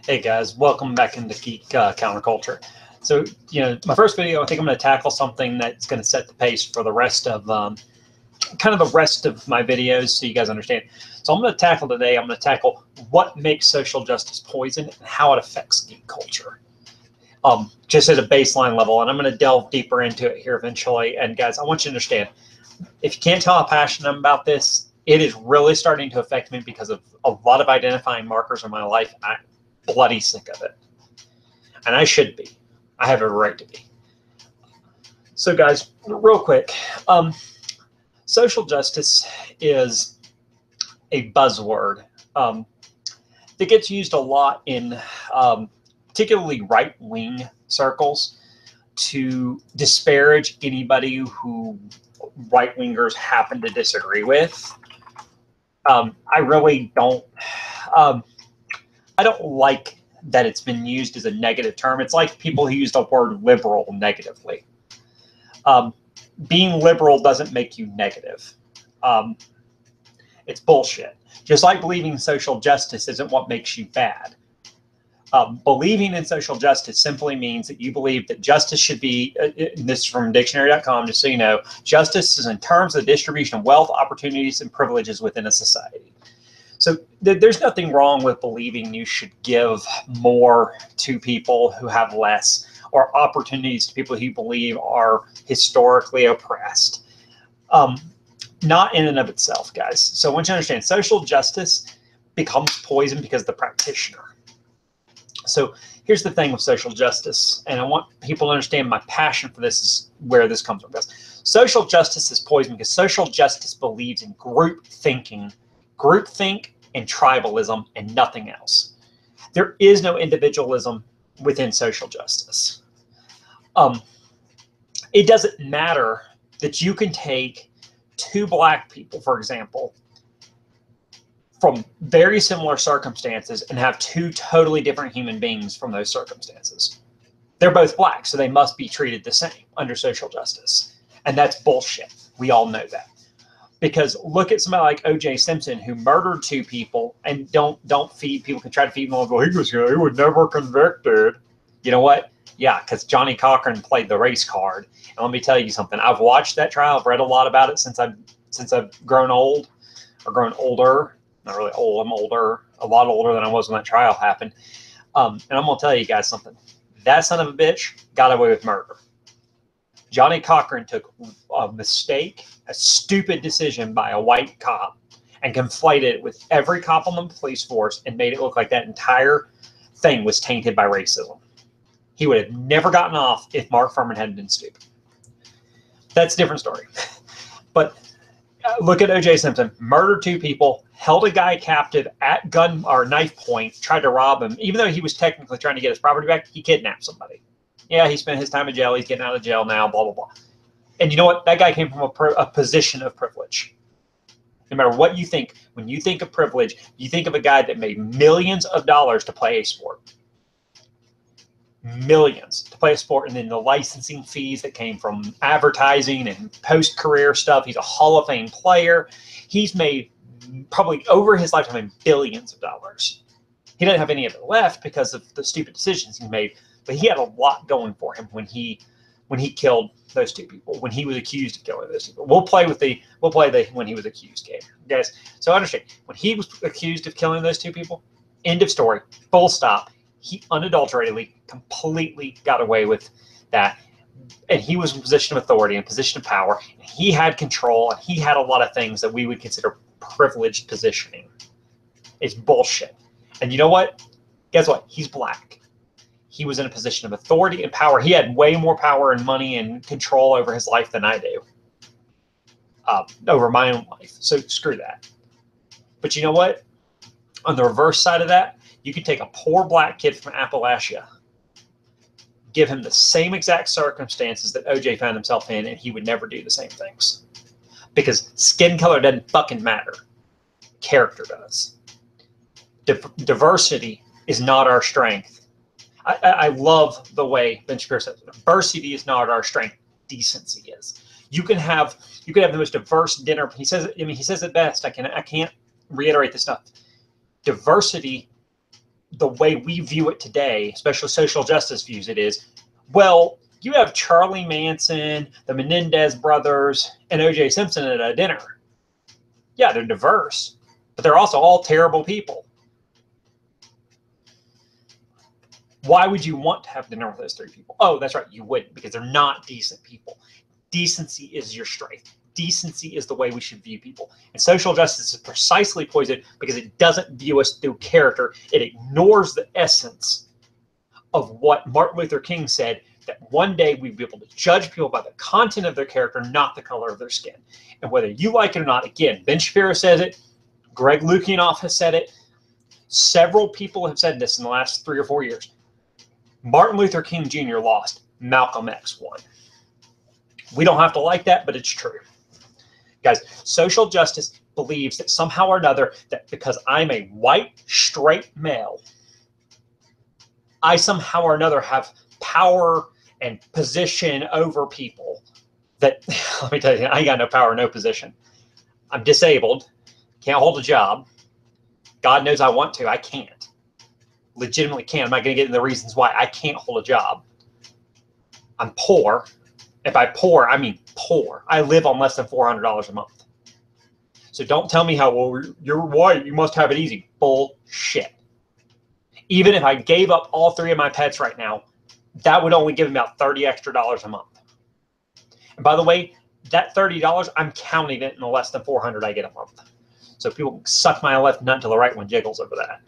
Hey guys, welcome back into Geek Counterculture. So, my first video, I think I'm going to tackle something that's going to set the pace for the rest of, kind of the rest of my videos so you guys understand. So I'm going to tackle today, I'm going to tackle what makes social justice poison and how it affects geek culture. Just at a baseline level, and I'm going to delve deeper into it here eventually. And guys, I want you to understand, if you can't tell how passionate I'm about this, it is really starting to affect me because of a lot of identifying markers in my life. I'm bloody sick of it. And I should be. I have a right to be. So guys, real quick, social justice is a buzzword that gets used a lot in particularly right-wing circles to disparage anybody who right-wingers happen to disagree with. I really don't. I don't like that it's been used as a negative term. It's like people who use the word liberal negatively. Being liberal doesn't make you negative. It's bullshit. Just like believing social justice isn't what makes you bad. Believing in social justice simply means that you believe that justice should be, this is from dictionary.com, just so you know, justice is in terms of the distribution of wealth, opportunities, and privileges within a society. So there's nothing wrong with believing you should give more to people who have less, or opportunities to people who you believe are historically oppressed. Not in and of itself, guys. So I want you to understand, social justice becomes poison because of the practitioner. So here's the thing with social justice, and I want people to understand my passion for this is where this comes from, guys. Social justice is poison because social justice believes in group thinking, groupthink, and tribalism, and nothing else. There is no individualism within social justice. It doesn't matter that you can take two black people, for example, from very similar circumstances and have two totally different human beings from those circumstances. They're both black, so they must be treated the same under social justice. And that's bullshit. We all know that. Because look at somebody like O.J. Simpson, who murdered two people, and don't feed people can try to feed them all. Go, he was never convicted. You know what? Yeah, because Johnny Cochran played the race card. And let me tell you something. I've watched that trial. I've read a lot about it since I've grown old, or grown older. Not really old. I'm older, a lot older than I was when that trial happened. And I'm gonna tell you guys something. That son of a bitch got away with murder. Johnny Cochran took a mistake, a stupid decision by a white cop, and conflated it with every cop on the police force and made it look like that entire thing was tainted by racism. He would have never gotten off if Mark Furman hadn't been stupid. That's a different story. But look at O.J. Simpson. Murdered two people, held a guy captive at gun or knife point, tried to rob him. Even though he was technically trying to get his property back, he kidnapped somebody. Yeah, he spent his time in jail. He's getting out of jail now, blah, blah, blah. And you know what? That guy came from a position of privilege. No matter what you think, when you think of privilege, you think of a guy that made millions of dollars to play a sport. Millions to play a sport, and then the licensing fees that came from advertising and post-career stuff. He's a Hall of Fame player. He's made probably over his lifetime billions of dollars. He doesn't have any of it left because of the stupid decisions he made, but he had a lot going for him when he killed those two people, when he was accused of killing those people. We'll play the when he was accused game, guys. So understand, when he was accused of killing those two people, end of story, full stop. He unadulteratedly, completely got away with that. And he was in a position of authority, in a position of power. And he had control, and he had a lot of things that we would consider privileged positioning. It's bullshit. And you know what? Guess what? He's black. He was in a position of authority and power. He had way more power and money and control over his life than I do. Over my own life. So screw that. But you know what? On the reverse side of that, you could take a poor black kid from Appalachia, give him the same exact circumstances that OJ found himself in, and he would never do the same things. Because skin color doesn't fucking matter. Character does. Diversity is not our strength. I love the way Ben Shapiro says, diversity is not our strength. Decency is. You can have the most diverse dinner. He says it. I mean, he says it best. I can't reiterate this stuff. Diversity the way we view it today, especially social justice views it, is, well, you have Charlie Manson, the Menendez brothers, and O.J. Simpson at a dinner. Yeah, they're diverse, but they're also all terrible people. Why would you want to have dinner with those three people? Oh, that's right, you wouldn't, because they're not decent people. Decency is your strength. Decency is the way we should view people. And social justice is precisely poisoned because it doesn't view us through character. It ignores the essence of what Martin Luther King said, that one day we'd be able to judge people by the content of their character, not the color of their skin. And whether you like it or not, again, Ben Shapiro says it, Greg Lukianoff has said it, several people have said this in the last 3 or 4 years. Martin Luther King Jr. lost, Malcolm X won. We don't have to like that, but it's true. Guys, social justice believes that somehow or another, that because I'm a white, straight male, I somehow or another have power and position over people. That, let me tell you, I ain't got no power, no position. I'm disabled, can't hold a job. God knows I want to, I can't. Legitimately can't. I'm not going to get into the reasons why I can't hold a job. I'm poor. And by poor, I mean poor. I live on less than $400 a month. So don't tell me how, well, you're white, you must have it easy. Bullshit. Even if I gave up all 3 of my pets right now, that would only give me about $30 extra a month. And by the way, that $30, I'm counting it in the less than $400 I get a month. So people suck my left nut till the right one jiggles over that.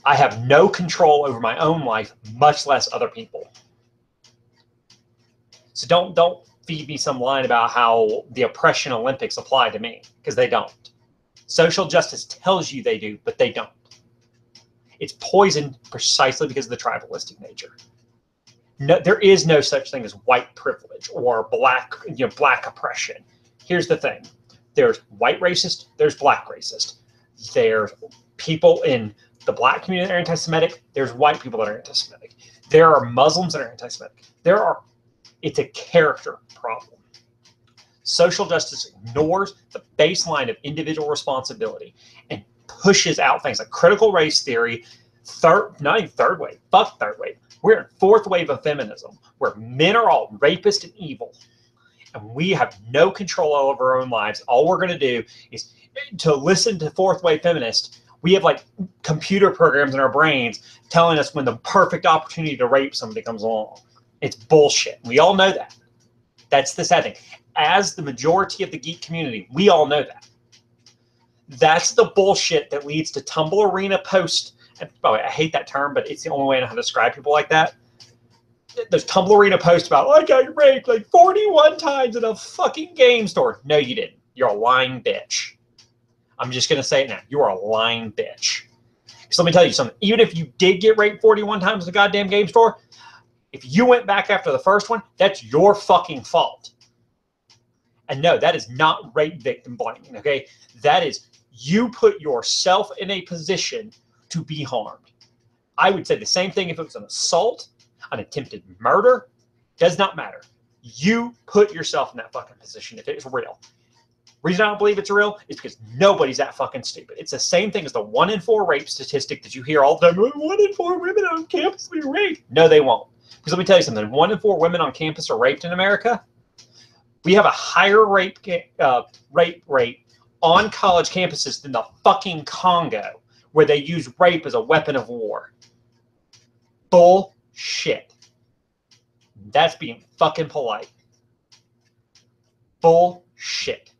I have no control over my own life, much less other people. So don't feed me some line about how the oppression Olympics apply to me, because they don't. Social justice tells you they do, but they don't. It's poisoned precisely because of the tribalistic nature. No, there is no such thing as white privilege or black oppression. Here's the thing. There's white racist, there's black racist. There's people in the black community that are anti-Semitic, there's white people that are anti-Semitic. There are Muslims that are anti-Semitic. It's a character problem. Social justice ignores the baseline of individual responsibility and pushes out things like critical race theory, not even third wave, fuck third wave. We're in 4th wave of feminism, where men are all rapists and evil, and we have no control over our own lives. All we're going to do is to listen to 4th wave feminists. We have like computer programs in our brains telling us when the perfect opportunity to rape somebody comes along. It's bullshit. We all know that. That's the sad thing. As the majority of the geek community, we all know that. That's the bullshit that leads to Tumble Arena posts. And by the way, I hate that term, but it's the only way I know how to describe people like that. There's Tumble Arena posts about, I got raped like 41 times in a fucking game store. No, you didn't. You're a lying bitch. I'm just going to say it now. You are a lying bitch. So let me tell you something. Even if you did get raped 41 times in a goddamn game store, if you went back after the first one, that's your fucking fault. And no, that is not rape victim blaming, okay? That is you put yourself in a position to be harmed. I would say the same thing if it was an assault, an attempted murder. Does not matter. You put yourself in that fucking position if it's real. Reason I don't believe it's real is because nobody's that fucking stupid. It's the same thing as the 1 in 4 rape statistic that you hear all the time. 1 in 4 women on campus will be raped. No, they won't. Because let me tell you something. 1 in 4 women on campus are raped in America. We have a higher rape rate on college campuses than the fucking Congo, where they use rape as a weapon of war. Bullshit. That's being fucking polite. Bullshit.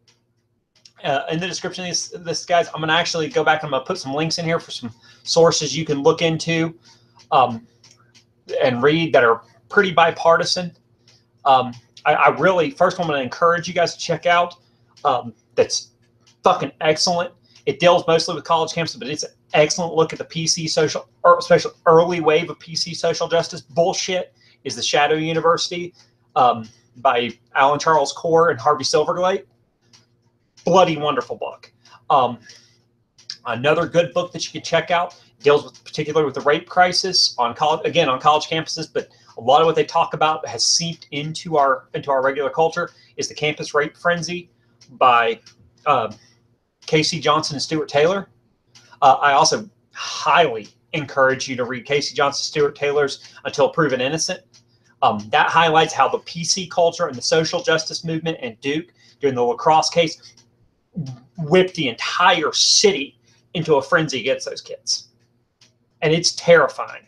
In the description of this, guys, I'm going to actually go back and I'm going to put some links in here for some sources you can look into and read that are pretty bipartisan. I really, first one I'm going to encourage you guys to check out. That's fucking excellent. It deals mostly with college campuses, but it's an excellent look at the PC social, or especially early wave of PC social justice bullshit, is The Shadow University by Alan Charles Core and Harvey Silverglate. Bloody wonderful book. Another good book that you can check out deals with particularly with the rape crisis on college, again on college campuses, but a lot of what they talk about has seeped into our regular culture, is The Campus Rape Frenzy by Casey Johnson and Stuart Taylor. I also highly encourage you to read Casey Johnson Stuart Taylor's Until Proven Innocent. That highlights how the PC culture and the social justice movement and Duke during the lacrosse case whipped the entire city into a frenzy against those kids. And it's terrifying.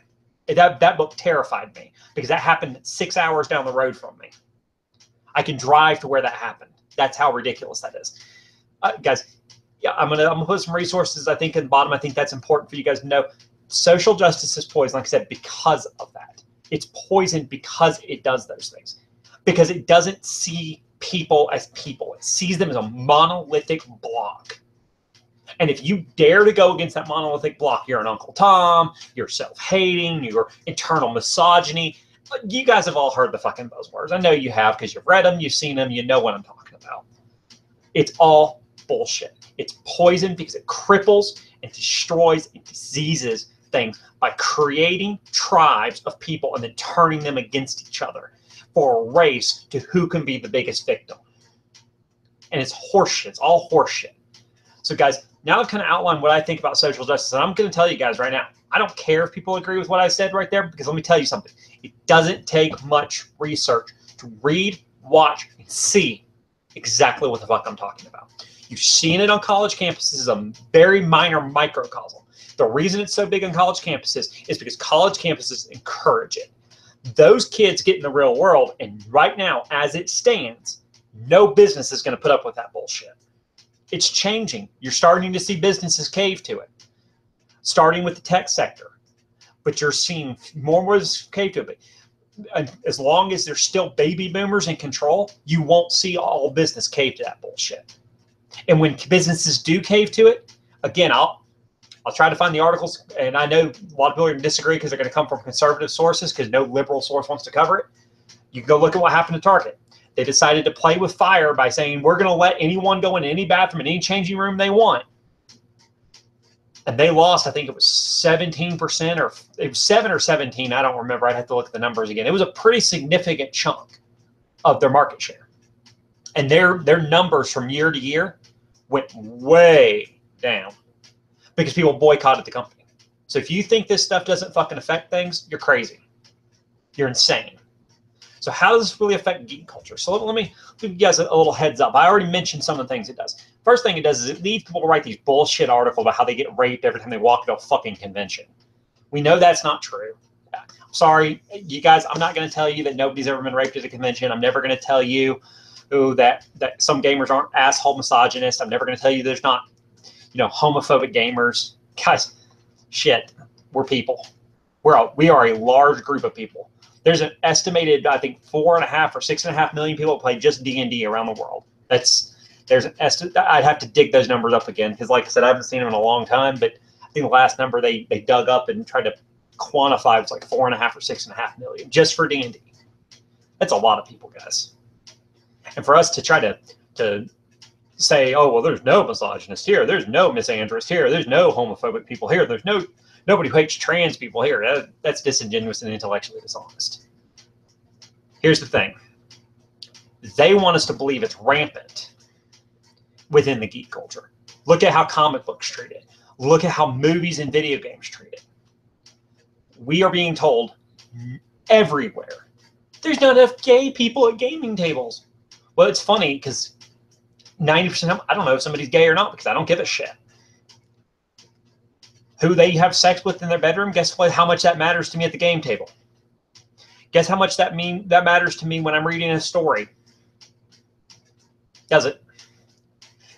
That book terrified me because that happened 6 hours down the road from me. I can drive to where that happened. That's how ridiculous that is. Guys, yeah, I'm gonna put some resources, I think, in the bottom. I think that's important for you guys to know. Social justice is poison, like I said, because of that. It's poison because it does those things. Because it doesn't see people as people. It sees them as a monolithic block. And if you dare to go against that monolithic block, you're an Uncle Tom, you're self-hating, you're internal misogyny. You guys have all heard the fucking buzzwords. I know you have because you've read them, you've seen them, you know what I'm talking about. It's all bullshit. It's poison because it cripples and destroys and diseases things by creating tribes of people and then turning them against each other for a race to who can be the biggest victim. And it's horseshit. It's all horseshit. So guys, now I've kind of outlined what I think about social justice, and I'm going to tell you guys right now, I don't care if people agree with what I said right there, because let me tell you something. It doesn't take much research to read, watch, and see exactly what the fuck I'm talking about. You've seen it on college campuses as a very minor microcosm. The reason it's so big on college campuses is because college campuses encourage it. Those kids get in the real world, and right now, as it stands, no business is going to put up with that bullshit. It's changing. You're starting to see businesses cave to it, starting with the tech sector. But you're seeing more and more businesses cave to it. But as long as there's still baby boomers in control, you won't see all business cave to that bullshit. And when businesses do cave to it, again, I'll try to find the articles, and I know a lot of people are going to disagree because they're going to come from conservative sources because no liberal source wants to cover it. You can go look at what happened to Target. They decided to play with fire by saying, we're going to let anyone go in any bathroom in any changing room they want. And they lost, I think it was 17%, or it was 7 or 17. I don't remember. I'd have to look at the numbers again. It was a pretty significant chunk of their market share. And their numbers from year to year went way down because people boycotted the company. So if you think this stuff doesn't fucking affect things, you're crazy. You're insane. So how does this really affect geek culture? So let me give you guys a little heads up. I already mentioned some of the things it does. First thing it does is it leads people to write these bullshit articles about how they get raped every time they walk into a fucking convention. We know that's not true. I'm sorry, you guys, I'm not going to tell you that nobody's ever been raped at a convention. I'm never going to tell you that some gamers aren't asshole misogynists. I'm never going to tell you there's not, homophobic gamers. Guys, shit, we're people. We are a large group of people. There's an estimated, I think, 4.5 or 6.5 million people that play just D&D around the world. There's an estimate. I'd have to dig those numbers up again because, like I said, I haven't seen them in a long time. But I think the last number they dug up and tried to quantify was like 4.5 or 6.5 million just for D&D. That's a lot of people, guys. And for us to try to say, oh well, there's no misogynist here, there's no misandrist here, there's no homophobic people here, there's nobody who hates trans people here. That's disingenuous and intellectually dishonest. Here's the thing. They want us to believe it's rampant within the geek culture. Look at how comic books treat it. Look at how movies and video games treat it. We are being told everywhere, there's not enough gay people at gaming tables. Well, it's funny because 90% of them, I don't know if somebody's gay or not because I don't give a shit. Who they have sex with in their bedroom, guess what? How much that matters to me at the game table. Guess how much that matters to me when I'm reading a story. Does it?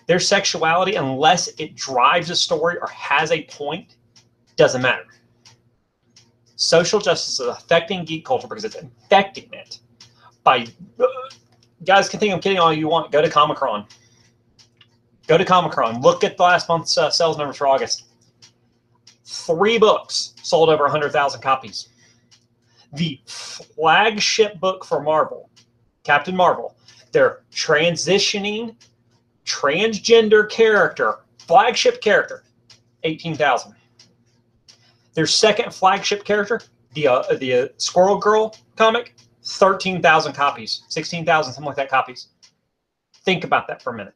Their sexuality, unless it drives a story or has a point, doesn't matter. Social justice is affecting geek culture because it's infecting it. Guys can think I'm kidding all you want. Go to Comic-Con. Go to Comic-Con. Look at the last month's sales numbers for August. 3 books sold over 100,000 copies. The flagship book for Marvel, Captain Marvel, their transitioning transgender character, flagship character, 18,000. Their second flagship character, the Squirrel Girl comic, 13,000 copies, 16,000, something like that copies. Think about that for a minute.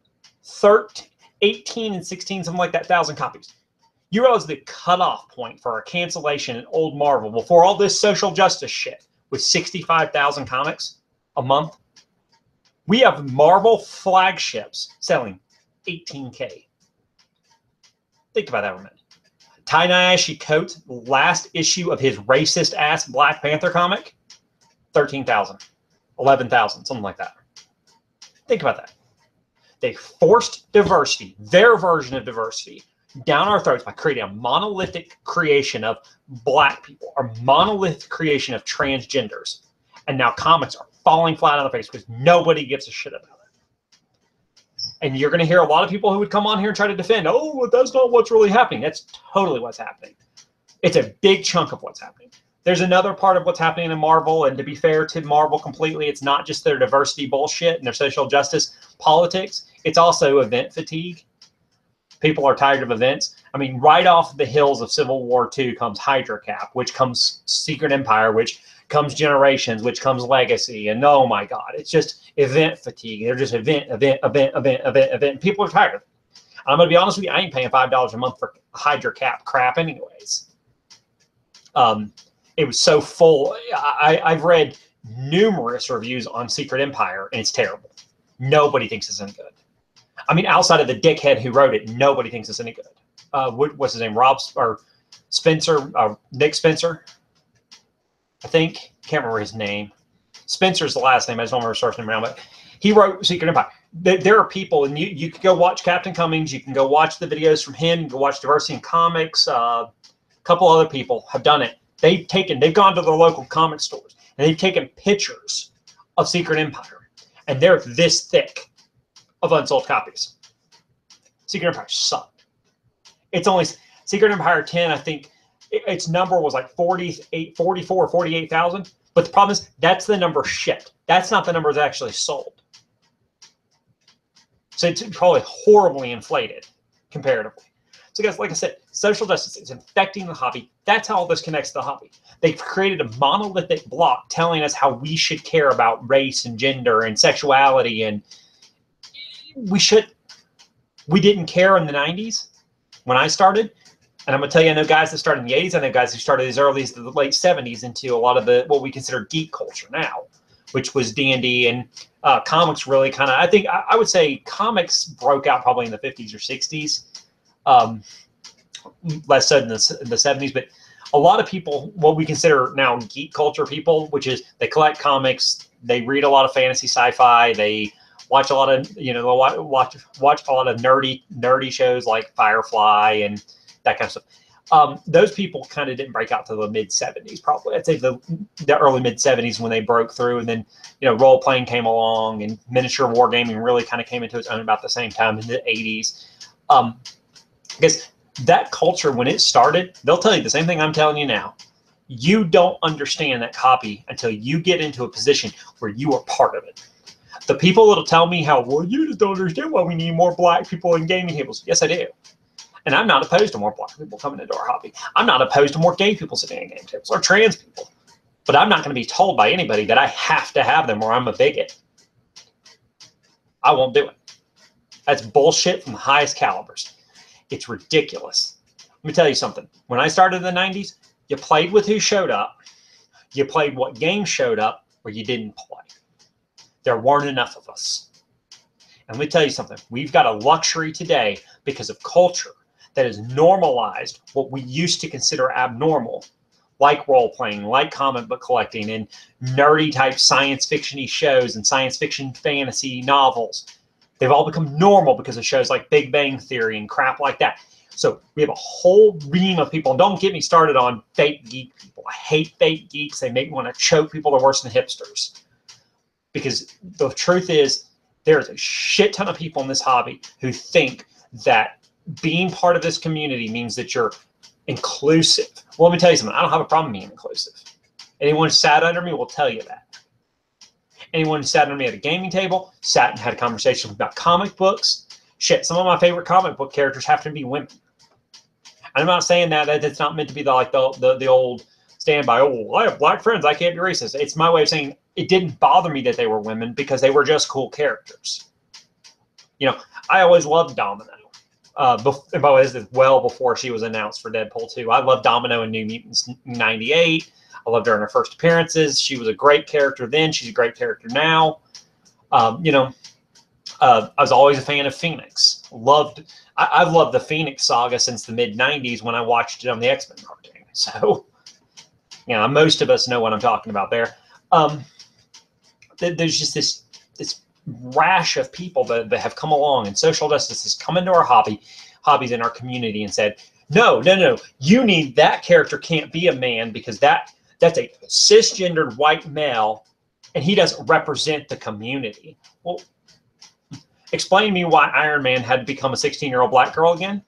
18 and 16, something like that, 1,000 copies. You realize the cutoff point for a cancellation in old Marvel before all this social justice shit was 65,000 comics a month? We have Marvel flagships selling 18K. Think about that for a minute. Ta-Nehisi Coates' last issue of his racist-ass Black Panther comic, 13,000, 11,000, something like that. Think about that. They forced diversity, their version of diversity, down our throats by creating a monolithic creation of Black people, a monolithic creation of transgenders. And now comics are falling flat on their face because nobody gives a shit about it. And you're going to hear a lot of people who would come on here and try to defend, oh, well, that's not what's really happening. That's totally what's happening. It's a big chunk of what's happening. There's another part of what's happening in Marvel, and to be fair to Marvel completely, it's not just their diversity bullshit and their social justice politics. It's also event fatigue. People are tired of events. I mean, right off the hills of Civil War II comes Hydra Cap, which comes Secret Empire, which comes Generations, which comes Legacy. And oh my God, it's just event fatigue. They're just event. And people are tired of it. I'm going to be honest with you, I ain't paying $5 a month for Hydra Cap crap anyways. It was so full. I've read numerous reviews on Secret Empire, and it's terrible. Nobody thinks it's any good. I mean, outside of the dickhead who wrote it, nobody thinks it's any good. What's his name? Nick Spencer, I think. Can't remember his name. Spencer's the last name. I just don't remember his first name around, but he wrote Secret Empire. There are people, and you can go watch Captain Cummings. You can go watch the videos from him. You can go watch Diversity in Comics. A couple other people have done it. They've gone to their local comic stores, and they've taken pictures of Secret Empire, and they're this thick of unsold copies. Secret Empire sucked. It's only Secret Empire 10, I think its number was like 44, 48,000. But the problem is that's the number shipped. That's not the number that's actually sold. So it's probably horribly inflated comparatively. So guys, like I said, social justice is infecting the hobby. That's how all this connects to the hobby. They've created a monolithic block telling us how we should care about race and gender and sexuality, and we didn't care in the 90s when I started. And I'm going to tell you, I know guys that started in the 80s. I know guys who started as early as the late 70s into a lot of what we consider geek culture now, which was D&D and comics really kind of, I would say comics broke out probably in the 50s or 60s, less so in the 70s. But a lot of people, what we consider now geek culture people, which is they collect comics, they read a lot of fantasy sci-fi, they watch a lot of, watch a lot of nerdy shows like Firefly and that kind of stuff. Those people kind of didn't break out to the mid 70s, probably. I'd say the early mid 70s when they broke through, and then role playing came along, and miniature wargaming really kind of came into its own about the same time in the 80s. Because that culture, when it started, they'll tell you the same thing I'm telling you now. You don't understand that hobby until you get into a position where you are part of it. The people that'll tell me how, well, you just don't understand why we need more Black people in gaming tables. Yes, I do. And I'm not opposed to more Black people coming into our hobby. I'm not opposed to more gay people sitting in game tables or trans people. But I'm not going to be told by anybody that I have to have them or I'm a bigot. I won't do it. That's bullshit from the highest calibers. It's ridiculous. Let me tell you something. When I started in the 90s, you played with who showed up. You played what games showed up, or you didn't play. There weren't enough of us. And let me tell you something. We've got a luxury today because of culture that has normalized what we used to consider abnormal, like role-playing, like comic book collecting, and nerdy type science fiction-y shows and science fiction fantasy novels. They've all become normal because of shows like Big Bang Theory and crap like that. So we have a whole ream of people. And don't get me started on fake geek people. I hate fake geeks. They make me want to choke people. They're worse than hipsters. Because the truth is, there's a shit ton of people in this hobby who think that being part of this community means that you're inclusive. Well, let me tell you something. I don't have a problem being inclusive. Anyone who sat under me will tell you that. Anyone who sat under me at a gaming table, sat and had a conversation about comic books. Shit, some of my favorite comic book characters have to be women. And I'm not saying that it's not meant to be like the old standby, oh, I have Black friends, I can't be racist. It's my way of saying it didn't bother me that they were women because they were just cool characters. I always loved Domino. And by the way, this is well before she was announced for Deadpool 2. I love Domino in New Mutants '98. I loved her in her first appearances. She was a great character then. She's a great character now. You know, I was always a fan of Phoenix. I've loved the Phoenix saga since the mid '90s when I watched it on the X-Men cartoon. So, you know, most of us know what I'm talking about there. There's just this rash of people that have come along, and social justice has come into our hobbies in our community and said, no, you need, that character can't be a man because that's a cisgendered white male and he doesn't represent the community. Well, explain to me why Iron Man had to become a 16-year-old black girl again.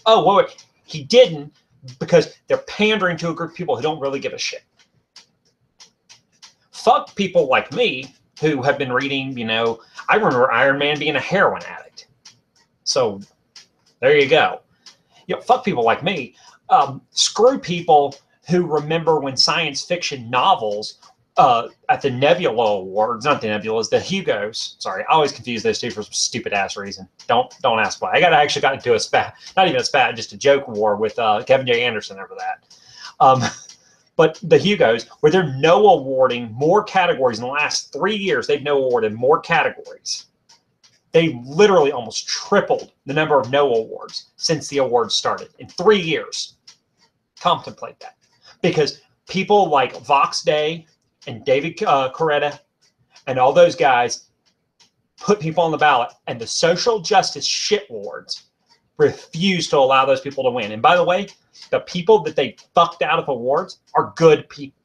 Oh, wait, he didn't, because they're pandering to a group of people who don't really give a shit. Fuck people like me who have been reading, you know, I remember Iron Man being a heroin addict. So there you go. You know, fuck people like me. Screw people who remember when science fiction novels at the Nebula Awards, not the Nebulas, the Hugos. Sorry, I always confuse those two for some stupid ass reason. Don't ask why. I actually got into a spat, not even a spat, just a joke war with Kevin J. Anderson over that. But the Hugos, where they're no awarding more categories in the last 3 years, they've no awarded more categories. They literally almost tripled the number of no awards since the awards started in 3 years. Contemplate that. Because people like Vox Day and David Coretta and all those guys put people on the ballot, and the social justice shit wards refuse to allow those people to win. And by the way, the people that they fucked out of awards are good people.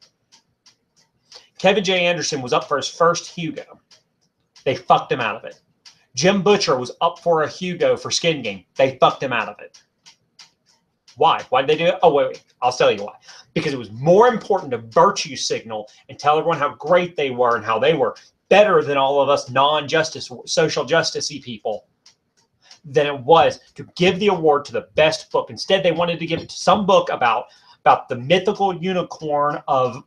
Kevin J. Anderson was up for his first Hugo. They fucked him out of it. Jim Butcher was up for a Hugo for Skin Game. They fucked him out of it. Why? Why did they do it? Oh, wait. I'll tell you why. Because it was more important to virtue signal and tell everyone how great they were and how they were better than all of us non-justice, social justice-y people than it was to give the award to the best book. Instead, they wanted to give it to some book about the mythical unicorn of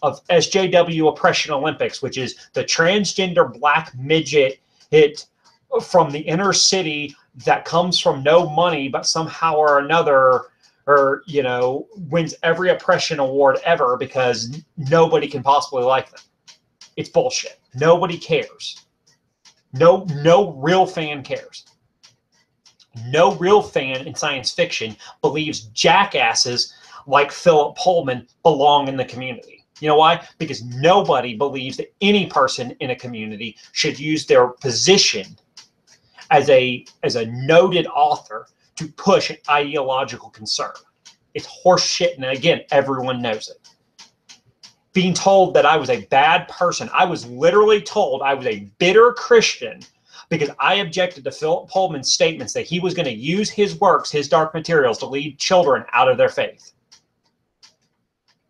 SJW Oppression Olympics, which is the transgender black midget hit from the inner city that comes from no money, but somehow or another, or, you know, wins every oppression award ever because nobody can possibly like them. It's bullshit. Nobody cares. No real fan cares. No real fan in science fiction believes jackasses like Philip Pullman belong in the community. You know why? Because nobody believes that any person in a community should use their position as a noted author to push an ideological concern. It's horse shit, and again, everyone knows it. Being told that I was a bad person, I was literally told I was a bitter Christian because I objected to Philip Pullman's statements that he was going to use his works, his dark materials, to lead children out of their faith.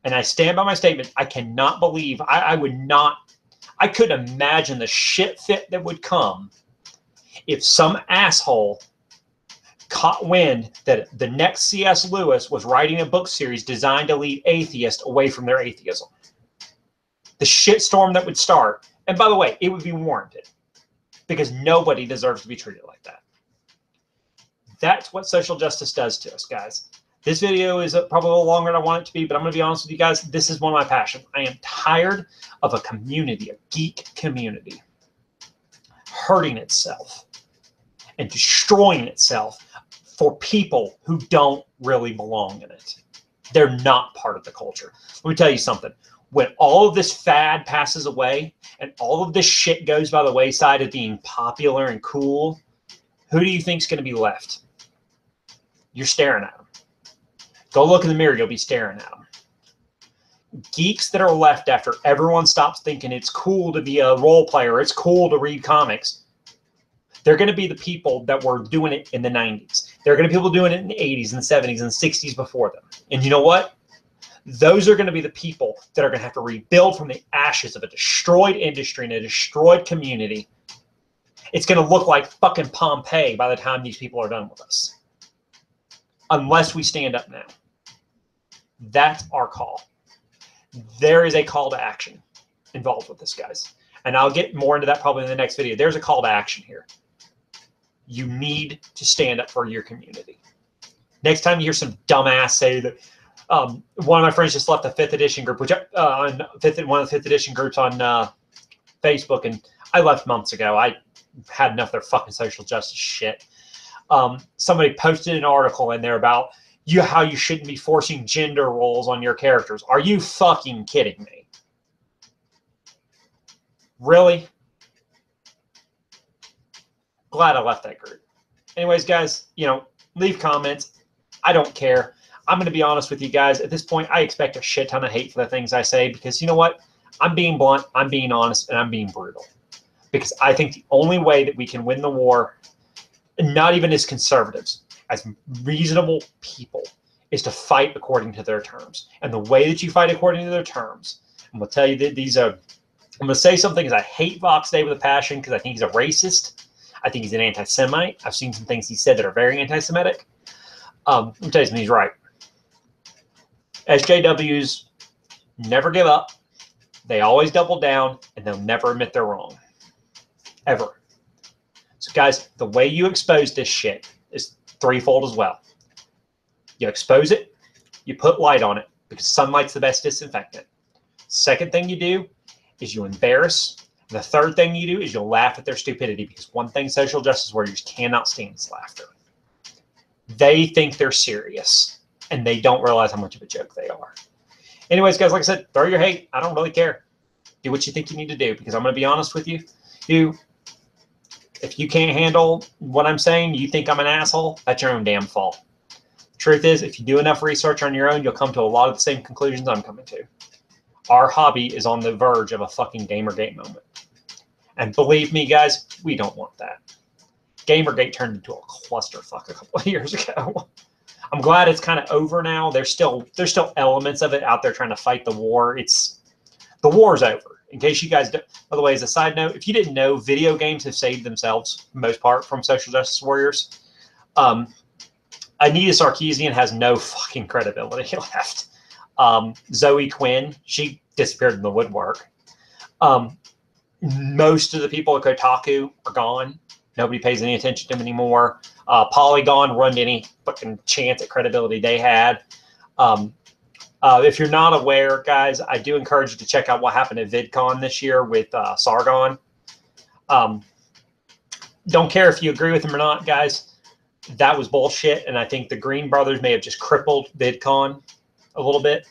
And I stand by my statement. I cannot believe, I couldn't imagine the shit fit that would come if some asshole caught wind that the next C.S. Lewis was writing a book series designed to lead atheists away from their atheism. The shitstorm that would start, and by the way, it would be warranted because nobody deserves to be treated like that. That's what social justice does to us, guys. This video is probably a little longer than I want it to be, but I'm going to be honest with you guys. This is one of my passions. I am tired of a community, a geek community, hurting itself and destroying itself for people who don't really belong in it. They're not part of the culture. Let me tell you something. When all of this fad passes away and all of this shit goes by the wayside of being popular and cool, who do you think is going to be left? You're staring at them. Go look in the mirror. You'll be staring at them. Geeks that are left after everyone stops thinking it's cool to be a role player, it's cool to read comics, they're going to be the people that were doing it in the 90s. They're going to be people doing it in the 80s and 70s and 60s before them. And you know what? Those are going to be the people that are going to have to rebuild from the ashes of a destroyed industry and a destroyed community. It's going to look like fucking Pompeii by the time these people are done with us. Unless we stand up now. That's our call. There is a call to action involved with this, guys. And I'll get more into that probably in the next video. There's a call to action here. You need to stand up for your community. Next time you hear some dumbass say that, one of my friends just left a 5th edition group, which on one of the 5th edition groups on Facebook, and I left months ago. I had enough of their fucking social justice shit. Somebody posted an article in there about how you shouldn't be forcing gender roles on your characters. Are you fucking kidding me? Really? Glad I left that group. Anyways, guys, leave comments. I don't care. I'm going to be honest with you guys. At this point, I expect a shit ton of hate for the things I say because you know what? I'm being blunt, I'm being honest, and I'm being brutal. Because I think the only way that we can win the war, not even as conservatives, as reasonable people, is to fight according to their terms. And the way that you fight according to their terms, I'm going to tell you that I'm going to say something is I hate Vox Day with a passion because I think he's a racist. I think he's an anti-Semite. I've seen some things he said that are very anti-Semitic. Let me tell you something, he's right. SJWs never give up. They always double down, and they'll never admit they're wrong. Ever. So, guys, the way you expose this shit is threefold as well. You expose it, you put light on it, because sunlight's the best disinfectant. Second thing you do is you embarrass. And the third thing you do is you'll laugh at their stupidity, because one thing social justice warriors cannot stand is laughter. They think they're serious, and they don't realize how much of a joke they are. Anyways, guys, like I said, throw your hate. I don't really care. Do what you think you need to do, because I'm going to be honest with you. If you can't handle what I'm saying, you think I'm an asshole, that's your own damn fault. Truth is, if you do enough research on your own, you'll come to a lot of the same conclusions I'm coming to. Our hobby is on the verge of a fucking Gamergate moment. And believe me, guys, we don't want that. Gamergate turned into a clusterfuck a couple of years ago. I'm glad it's kind of over now. There's still elements of it out there trying to fight the war. The war's over. In case you guys don't, by the way, as a side note, if you didn't know, video games have saved themselves, for the most part, from social justice warriors. Anita Sarkeesian has no fucking credibility left. Zoe Quinn, she disappeared in the woodwork. Most of the people at Kotaku are gone. Nobody pays any attention to them anymore. Polygon ruined any fucking chance at credibility they had. If you're not aware, guys, I do encourage you to check out what happened at VidCon this year with Sargon. Don't care if you agree with him or not, guys. That was bullshit, and I think the Green Brothers may have just crippled VidCon a little bit.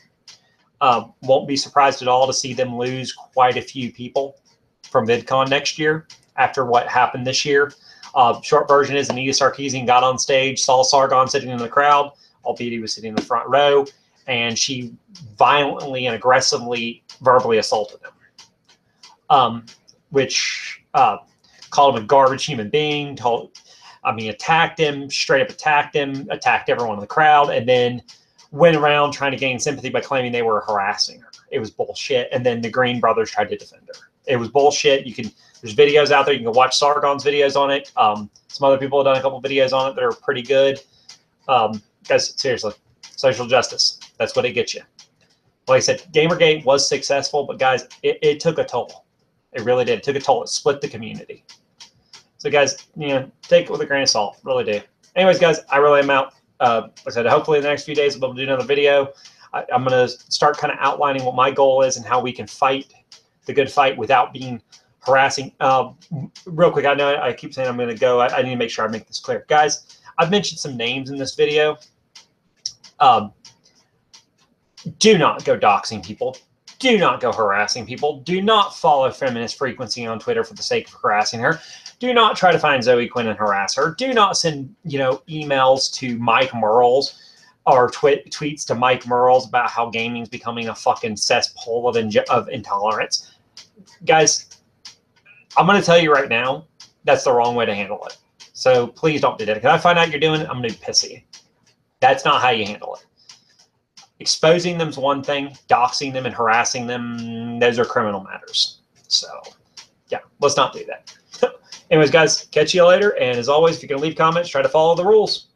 Won't be surprised at all to see them lose quite a few people from VidCon next year after what happened this year. Short version is Anita Sarkeesian got on stage, saw Sargon sitting in the crowd, albeit he was sitting in the front row, and she violently and aggressively verbally assaulted him, which called him a garbage human being, attacked him, straight up attacked him, attacked everyone in the crowd, and then went around trying to gain sympathy by claiming they were harassing her. It was bullshit. And then the Green Brothers tried to defend her. It was bullshit. There's videos out there. You can watch Sargon's videos on it. Some other people have done a couple videos on it that are pretty good. Guys, seriously, social justice. That's what it gets you. Like I said, Gamergate was successful, but guys, it took a toll. It really did. It took a toll. It split the community. So guys, take it with a grain of salt. Really do. Anyways, guys, I really am out. Like I said, hopefully in the next few days I'll be able to do another video. I'm going to start kind of outlining what my goal is and how we can fight the good fight without being harassing. Real quick, I know I keep saying I'm going to go. I need to make sure I make this clear. Guys, I've mentioned some names in this video. Do not go doxing people. Do not go harassing people. Do not follow Feminist Frequency on Twitter for the sake of harassing her. Do not try to find Zoe Quinn and harass her. Do not send, emails to Mike Merles or tweets to Mike Merles about how gaming is becoming a fucking cesspool of intolerance. Guys, I'm going to tell you right now, that's the wrong way to handle it. So please don't do that. If I find out you're doing it, I'm going to be pissy. That's not how you handle it. Exposing them is one thing. Doxing them and harassing them, those are criminal matters. So, yeah, let's not do that. Anyways, guys, catch you later. And as always, if you're going to leave comments, try to follow the rules.